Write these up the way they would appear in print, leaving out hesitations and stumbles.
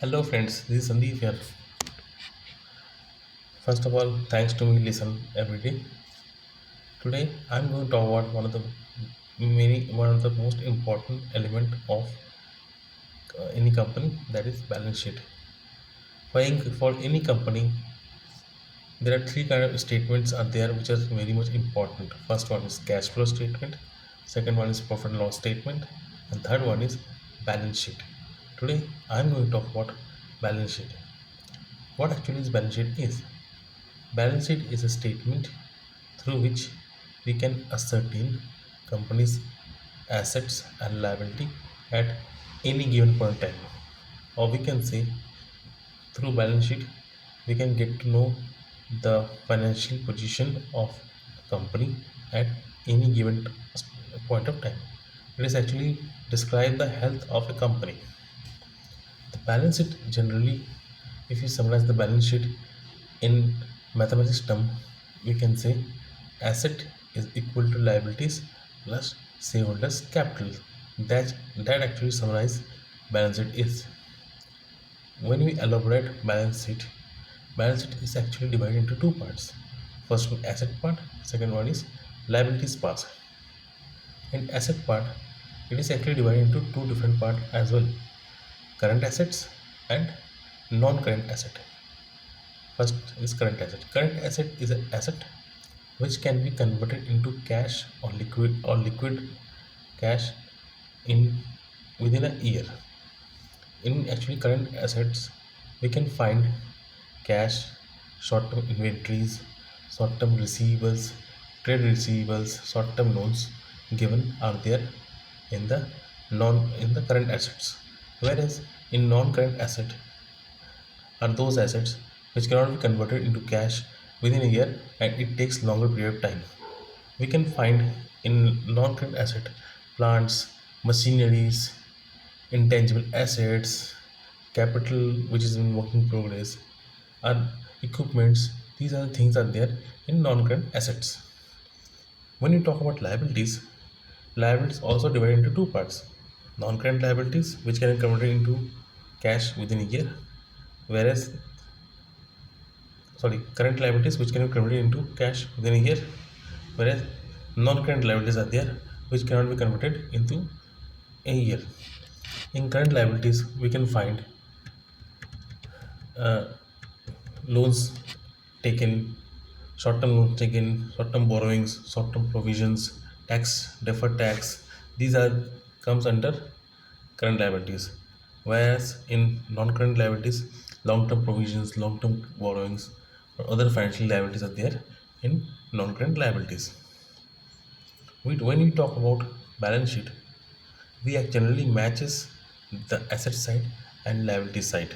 Hello friends, this is Sandeep here. First of all, thanks to me listen every day. Today I'm going to talk about one of the most important element of any company, that is balance sheet. For any company, there are three kind of statements are there which are very much important. First one is cash flow statement, second one is profit and loss statement, and third one is balance sheet. Today I'm going to talk about balance sheet. What actually is balance sheet is? Balance sheet is a statement through which we can ascertain company's assets and liability at any given point in time. Or we can say through balance sheet we can get to know the financial position of a company at any given point of time. It is actually describe the health of a company. The balance sheet generally, if you summarize the balance sheet in mathematics term, we can say asset is equal to liabilities plus shareholders capital. That actually summarize balance sheet is. When we elaborate balance sheet is actually divided into two parts. First one asset part, second one is liabilities part. In asset part, it is actually divided into two different parts as well: current assets and non-current asset. First is current asset. Current asset is an asset which can be converted into cash or liquid cash in within a year. In actually current assets, we can find cash, short-term inventories, short-term receivables, trade receivables, short-term loans given are there in the current assets. Whereas in non-current asset are those assets which cannot be converted into cash within a year and it takes longer period of time. We can find in non-current asset plants, machineries, intangible assets, capital which is in working progress, and equipments. These are the things are there in non-current assets. When you talk about liabilities also divided into two parts: non-current liabilities which can be converted into cash within a year, whereas current liabilities which can be converted into cash within a year, whereas non-current liabilities are there which cannot be converted into a year. In current liabilities we can find uh, loans taken, short-term loans taken, short-term borrowings, short-term provisions, tax, deferred tax. These are comes under current liabilities. Whereas in non-current liabilities, long-term provisions, long-term borrowings, or other financial liabilities are there in non-current liabilities. When we talk about balance sheet, we generally matches the asset side and liability side.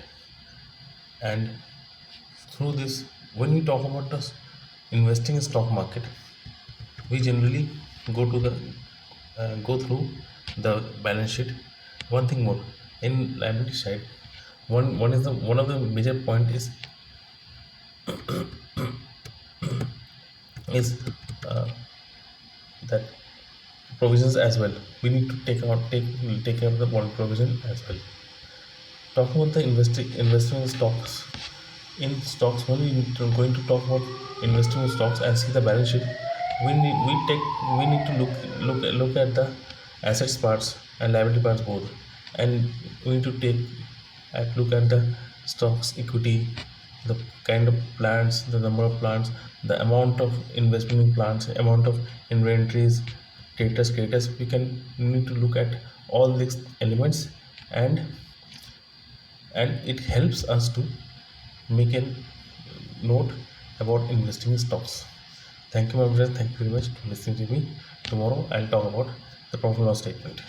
And through this, when we talk about the investing in stock market, we generally go to the go through the balance sheet. One thing more, in liability side, one of the major point is uh, that provisions as well. We need to take care of the bond provision as well. Talking about the investing in stocks. In stocks, when we are going to talk about investing in stocks and see the balance sheet, we need to look at the assets parts and liability parts both, and we need to take at look at the stocks equity, the kind of plants, the number of plants, the amount of investment in plants, amount of inventories, status. We need to look at all these elements, and it helps us to make a note about investing in stocks. Thank you, my friend. Thank you very much for listening to me. Tomorrow I'll talk about the profit and loss statement.